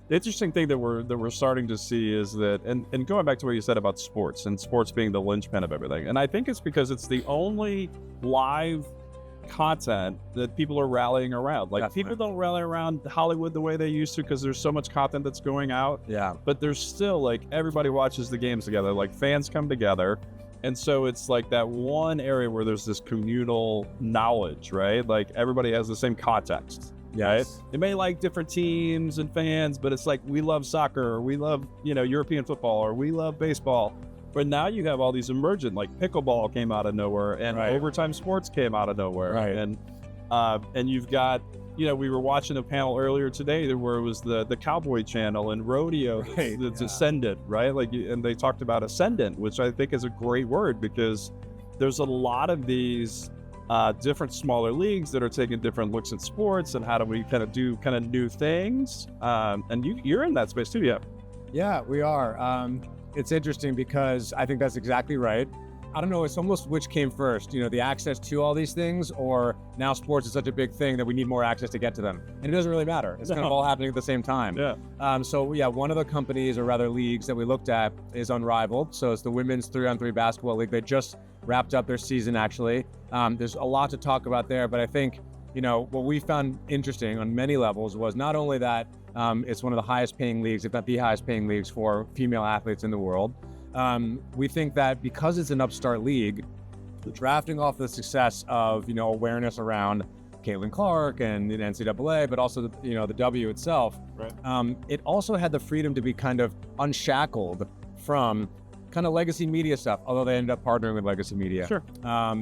The interesting thing that we're starting to see is that, and going back to what you said about sports and sports being the linchpin of everything, and I think it's because it's the only live content that people are rallying around. Like Definitely. people don't rally around Hollywood the way they used to because there's so much content that's going out. Yeah. But there's still like everybody watches the games together. Like fans come together. And so it's like that one area where there's this communal knowledge, right? Like everybody has the same context. Right? They may like different teams and fans, but it's like we love soccer, or we love, European football, or we love baseball. But now you have all these emergent, like pickleball came out of nowhere, and overtime sports came out of nowhere, and you've got, we were watching a panel earlier today where it was the Cowboy Channel and rodeo that's ascendant, right? Like, and they talked about ascendant, which I think is a great word because there's a lot of these different smaller leagues that are taking different looks at sports and how do we kind of do kind of new things. And you're in that space too, yeah. Yeah, we are. It's interesting because I think that's exactly right. I don't know, it's almost which came first, the access to all these things, or now sports is such a big thing that we need more access to get to them. And it doesn't really matter. It's kind of all happening at the same time. Yeah. One of the companies, or rather leagues, that we looked at is Unrivaled. So it's the women's 3-on-3 basketball league. They just wrapped up their season, actually. There's a lot to talk about there, but I think, what we found interesting on many levels was not only that it's one of the highest paying leagues, if not the highest paying leagues for female athletes in the world. We think that because it's an upstart league, drafting off the success of, awareness around Caitlin Clark and the NCAA, but also the W itself, it also had the freedom to be kind of unshackled from kind of legacy media stuff, although they ended up partnering with legacy media. Sure.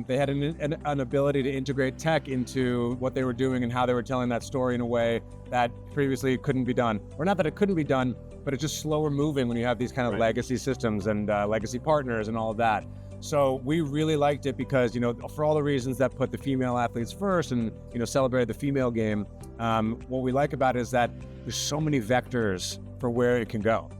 They had an ability to integrate tech into what they were doing and how they were telling that story in a way that previously couldn't be done. Or not that it couldn't be done, but it's just slower moving when you have these kind of legacy systems and legacy partners and all of that. So we really liked it because, for all the reasons that put the female athletes first and, celebrated the female game, what we like about it is that there's so many vectors for where it can go.